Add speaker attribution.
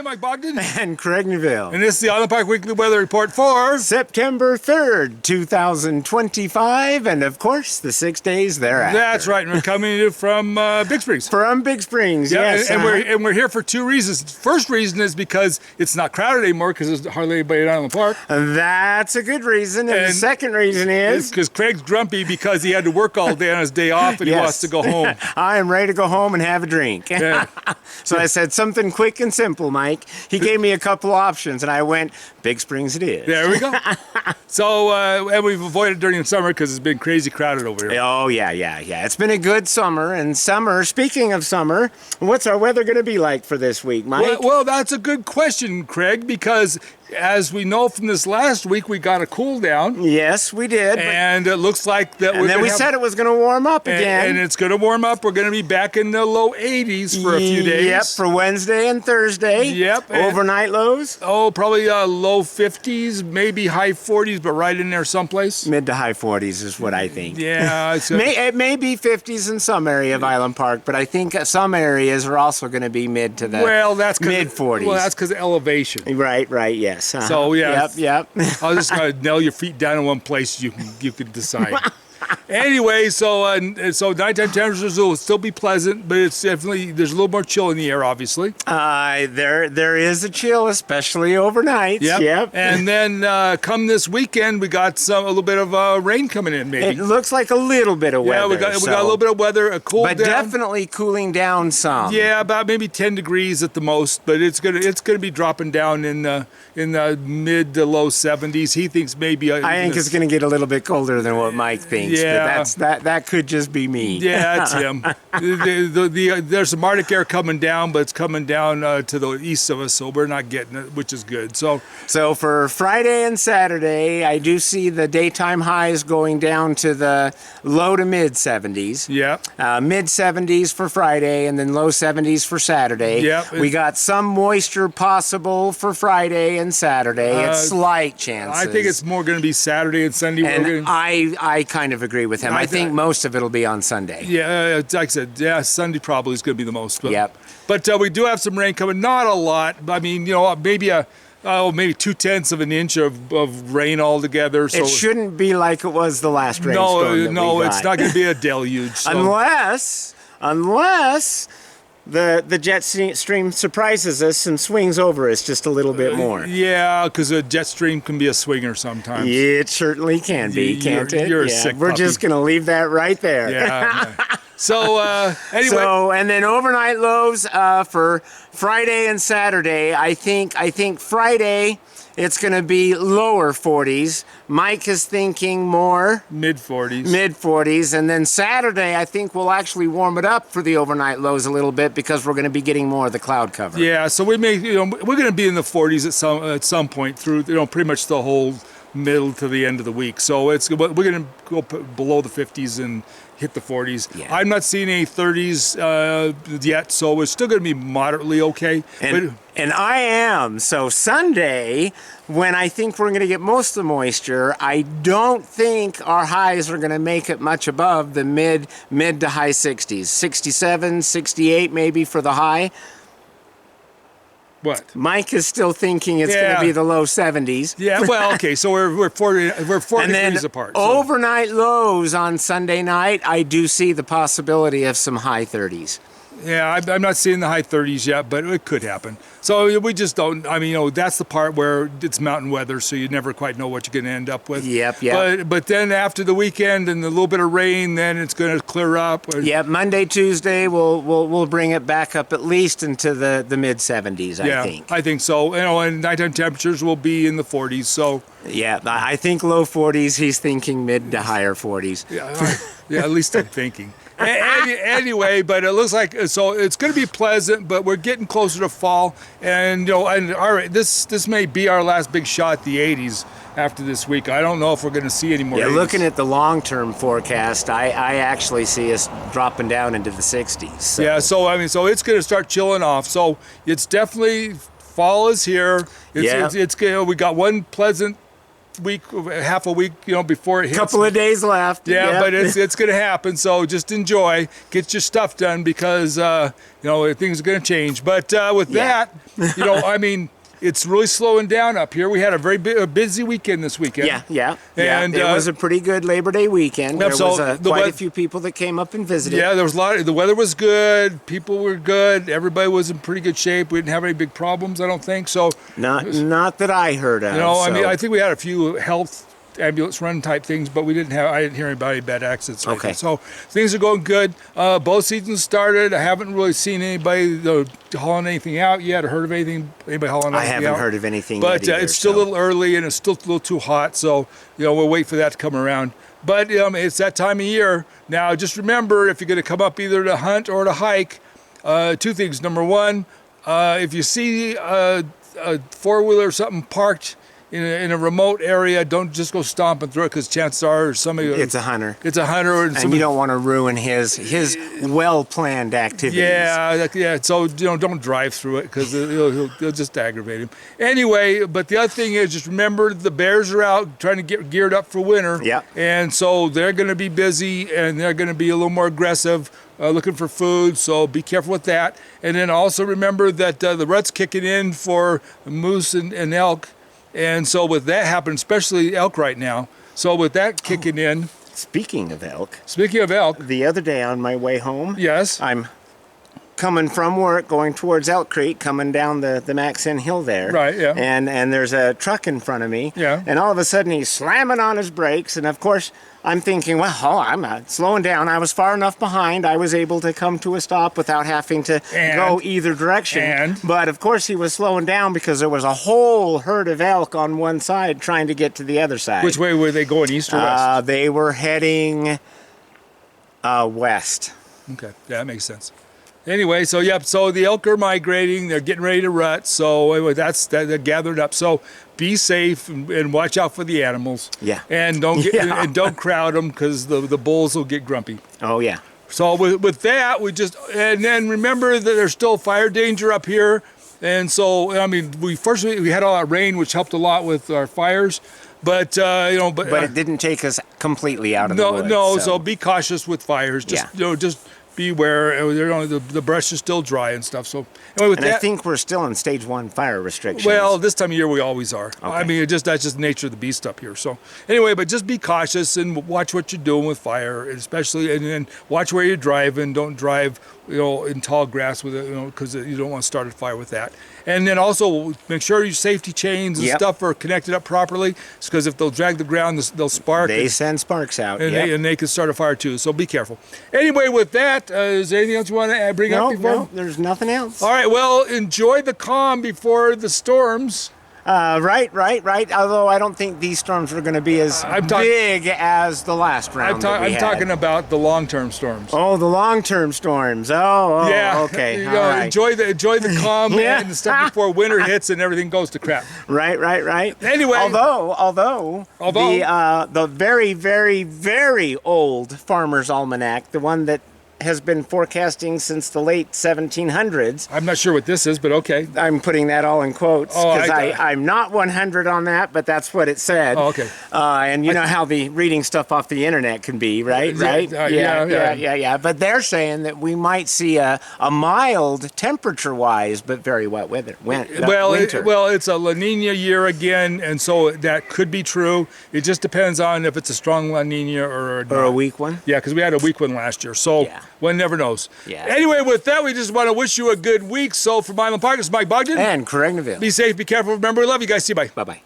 Speaker 1: Hi, Mike Bogden.
Speaker 2: And Craig Neville.
Speaker 1: And this is the Island Park Weekly Weather Report for
Speaker 2: September 3rd, 2025, and of course, the 6 days thereafter.
Speaker 1: That's right, and we're coming to you from Big Springs.
Speaker 2: From Big Springs, yes.
Speaker 1: And we're here for two reasons. The first reason is because it's not crowded anymore because there's hardly anybody at Island Park.
Speaker 2: That's a good reason. And the second reason is
Speaker 1: because Craig's grumpy because he had to work all day on his day off and he wants to go home.
Speaker 2: I am ready to go home and have a drink.
Speaker 1: Yeah.
Speaker 2: So I said something quick and simple, Mike. He gave me a couple options, and I went, Big Springs it is.
Speaker 1: There we go. So, and we've avoided during the summer because it's been crazy crowded over here.
Speaker 2: Oh, yeah. It's been a good summer. And summer, speaking of summer, what's our weather going to be like for this week, Mike?
Speaker 1: Well, that's a good question, Craig, because as we know from this last week, we got a cool down.
Speaker 2: Yes, we did.
Speaker 1: And it looks like that.
Speaker 2: And then we said it was going to warm up again.
Speaker 1: And it's going to warm up. We're going to be back in the low 80s for a few days.
Speaker 2: Yep, for Wednesday and Thursday.
Speaker 1: Yep.
Speaker 2: Overnight lows?
Speaker 1: Oh, probably low 50s, maybe high 40s, but right in there someplace.
Speaker 2: Mid to high 40s is what I think.
Speaker 1: Yeah.
Speaker 2: It may be 50s in some area of Island Park, but I think some areas are also going to be mid to the mid 40s.
Speaker 1: Well, that's because of elevation.
Speaker 2: Right, yes. Uh-huh.
Speaker 1: So, yeah.
Speaker 2: Yep.
Speaker 1: I'll just nail your feet down in one place. You can decide. Anyway, so nighttime temperatures will still be pleasant, but it's definitely there's a little more chill in the air, obviously.
Speaker 2: There is a chill, especially overnight. Yep.
Speaker 1: And then come this weekend, we got a little bit of rain coming in. Maybe
Speaker 2: it looks like a little bit of weather.
Speaker 1: Yeah, we got a little bit of weather, a cool,
Speaker 2: but down. Definitely cooling down some.
Speaker 1: Yeah, about maybe 10 degrees at the most, but it's gonna be dropping down in the mid to low 70s. He thinks maybe
Speaker 2: I think it's gonna get a little bit colder than what Mike thinks.
Speaker 1: Yeah,
Speaker 2: but that could just be me.
Speaker 1: Yeah, that's him. There's some Arctic air coming down, but it's coming down to the east of us, so we're not getting it, which is good. So
Speaker 2: for Friday and Saturday, I do see the daytime highs going down to the low to mid 70s.
Speaker 1: Yeah.
Speaker 2: Mid 70s for Friday, and then low 70s for Saturday.
Speaker 1: Yep.
Speaker 2: We got some moisture possible for Friday and Saturday. It's slight chances.
Speaker 1: I think it's more going to be Saturday and Sunday.
Speaker 2: And I kind of agree with him. I think most of it will be on Sunday.
Speaker 1: Yeah, like I said, Sunday probably is going to be the most. But,
Speaker 2: yep.
Speaker 1: But we do have some rain coming. Not a lot. I mean, maybe maybe 2/10 of an inch of rain altogether. So
Speaker 2: it shouldn't be like it was the last rainstorm.
Speaker 1: No, it's not going to be a deluge. So.
Speaker 2: Unless the jet stream surprises us and swings over us just a little bit more.
Speaker 1: Yeah, because a jet stream can be a swinger sometimes.
Speaker 2: It certainly can be, can't it?
Speaker 1: You're a sick
Speaker 2: We're
Speaker 1: puppy.
Speaker 2: just going to leave that right there.
Speaker 1: Yeah. So, anyway.
Speaker 2: And then overnight lows for Friday and Saturday. I think Friday it's going to be lower 40s. Mike is thinking more
Speaker 1: mid 40s.
Speaker 2: Mid 40s. And then Saturday, I think we'll actually warm it up for the overnight lows a little bit because we're going to be getting more of the cloud cover.
Speaker 1: Yeah, so we're going to be in the 40s at some point through pretty much the whole middle to the end of the week. So we're going to go below the 50s and hit the 40s.
Speaker 2: Yeah.
Speaker 1: I'm not seeing any 30s yet, so it's still going to be moderately okay.
Speaker 2: And I am. So Sunday, when I think we're going to get most of the moisture, I don't think our highs are going to make it much above the mid to high 60s. 67, 68 maybe for the high.
Speaker 1: What?
Speaker 2: Mike is still thinking it's going to be the low 70s.
Speaker 1: Yeah, well, okay, so we're 40 degrees apart. So.
Speaker 2: Overnight lows on Sunday night, I do see the possibility of some high 30s.
Speaker 1: Yeah, I'm not seeing the high 30s yet, but it could happen. So we just don't. I mean, that's the part where it's mountain weather, so you never quite know what you're going to end up with.
Speaker 2: Yep.
Speaker 1: But then after the weekend and a little bit of rain, then it's going to clear up.
Speaker 2: Yeah, Monday, Tuesday, we'll bring it back up at least into the mid 70s. I think.
Speaker 1: I think so. And nighttime temperatures will be in the 40s. So.
Speaker 2: Yeah, I think low 40s. He's thinking mid to higher 40s.
Speaker 1: Yeah, at least I'm thinking. Anyway, but it looks like so it's going to be pleasant, but we're getting closer to fall, and all right, this may be our last big shot at the 80s after this week. I don't know if we're going to see any more. Yeah, 80s.
Speaker 2: Looking at the long-term forecast, I actually see us dropping down into the 60s. So.
Speaker 1: Yeah, so it's going to start chilling off. So it's definitely fall is here. We got one pleasant week, half a week, before it hits.
Speaker 2: Couple of days left.
Speaker 1: Yeah,
Speaker 2: Yep.
Speaker 1: but it's going to happen. So just enjoy, get your stuff done because things are going to change. But with that, I mean, it's really slowing down up here. We had a very busy weekend this weekend.
Speaker 2: Yeah.
Speaker 1: And
Speaker 2: it was a pretty good Labor Day weekend. There was quite a few people that came up and visited.
Speaker 1: Yeah, there was a lot. The weather was good. People were good. Everybody was in pretty good shape. We didn't have any big problems, I don't think. So
Speaker 2: not that I heard of.
Speaker 1: I mean, I think we had a few health ambulance run type things, but I didn't hear anybody bad accidents. Or anything. So things are going good. Both seasons started. I haven't really seen anybody hauling anything out yet or heard of anybody hauling anything out.
Speaker 2: I haven't heard of anything
Speaker 1: but
Speaker 2: yet either,
Speaker 1: it's still a little early and it's still a little too hot. So we'll wait for that to come around. But it's that time of year. Now just remember, if you're going to come up either to hunt or to hike, two things. Number one, if you see a four-wheeler or something parked in a remote area, don't just go stomping through it because chances are somebody.
Speaker 2: It's a hunter.
Speaker 1: It's a hunter,
Speaker 2: and you don't want to ruin his well-planned activities.
Speaker 1: Yeah. So don't drive through it because he'll just aggravate him. Anyway, but the other thing is just remember the bears are out trying to get geared up for winter.
Speaker 2: Yeah.
Speaker 1: And so they're going to be busy and they're going to be a little more aggressive. Looking for food, so be careful with that. And then also remember that the rut's kicking in for moose and elk. And so with that happening, especially elk right now, so with that kicking in.
Speaker 2: Speaking of elk.
Speaker 1: The
Speaker 2: other day on my way home.
Speaker 1: Yes.
Speaker 2: I'm coming from work, going towards Elk Creek, coming down the Maxon Hill there.
Speaker 1: Right, yeah.
Speaker 2: And there's a truck in front of me.
Speaker 1: Yeah.
Speaker 2: And all of a sudden he's slamming on his brakes. And of course, I'm thinking, I'm not slowing down. I was far enough behind. I was able to come to a stop without having to go either direction. But of course he was slowing down because there was a whole herd of elk on one side trying to get to the other side.
Speaker 1: Which way were they going, east or west?
Speaker 2: They were heading west.
Speaker 1: Okay, yeah, that makes sense. Anyway, so the elk are migrating. They're getting ready to rut. So anyway, they're gathered up. So be safe and watch out for the animals.
Speaker 2: Yeah.
Speaker 1: And don't crowd them because the bulls will get grumpy.
Speaker 2: Oh yeah.
Speaker 1: So with that, and then remember that there's still fire danger up here. And so I mean, we had all that rain, which helped a lot with our fires. But but
Speaker 2: it didn't take us completely out of the woods.
Speaker 1: No. So be cautious with fires. Just beware. The brush is still dry and stuff. So anyway,
Speaker 2: I think we're still in stage 1 fire restrictions.
Speaker 1: Well, this time of year we always are.
Speaker 2: Okay.
Speaker 1: I mean, that's just the nature of the beast up here. So anyway, but just be cautious and watch what you're doing with fire, especially, and then watch where you're driving. Don't drive, in tall grass with it, because you don't want to start a fire with that. And then also make sure your safety chains and stuff are connected up properly, because if they'll drag the ground, they'll spark.
Speaker 2: They send sparks out,
Speaker 1: and they can start a fire too. So be careful. Anyway, with that, is there anything else you want to bring up before?
Speaker 2: No, there's nothing else.
Speaker 1: All right. Well, enjoy the calm before the storms.
Speaker 2: Right. Although I don't think these storms are going to be as big as the last round. I'm
Speaker 1: talking about the long-term storms.
Speaker 2: Oh, the long-term storms. Oh, yeah. Okay. Right.
Speaker 1: Enjoy the calm and the stuff before winter hits and everything goes to crap.
Speaker 2: Right.
Speaker 1: Anyway,
Speaker 2: although the very, very, very old Farmer's Almanac, the one that has been forecasting since the late 1700s.
Speaker 1: I'm not sure what this is, but okay.
Speaker 2: I'm putting that all in quotes because I'm not 100 on that, but that's what it said.
Speaker 1: Oh, okay.
Speaker 2: And you know how the reading stuff off the internet can be, right? Yeah. But they're saying that we might see a mild temperature-wise, but very wet weather. Winter.
Speaker 1: It's a La Nina year again, and so that could be true. It just depends on if it's a strong La Nina or
Speaker 2: a weak one.
Speaker 1: Yeah, because we had a weak one last year. So. Yeah. One never knows.
Speaker 2: Yeah.
Speaker 1: Anyway, with that, we just want to wish you a good week. So, from Island Park, it's Mike Bogden.
Speaker 2: And Craig Neville.
Speaker 1: Be safe, be careful. Remember, we love you guys. See you. Bye.
Speaker 2: Bye-bye.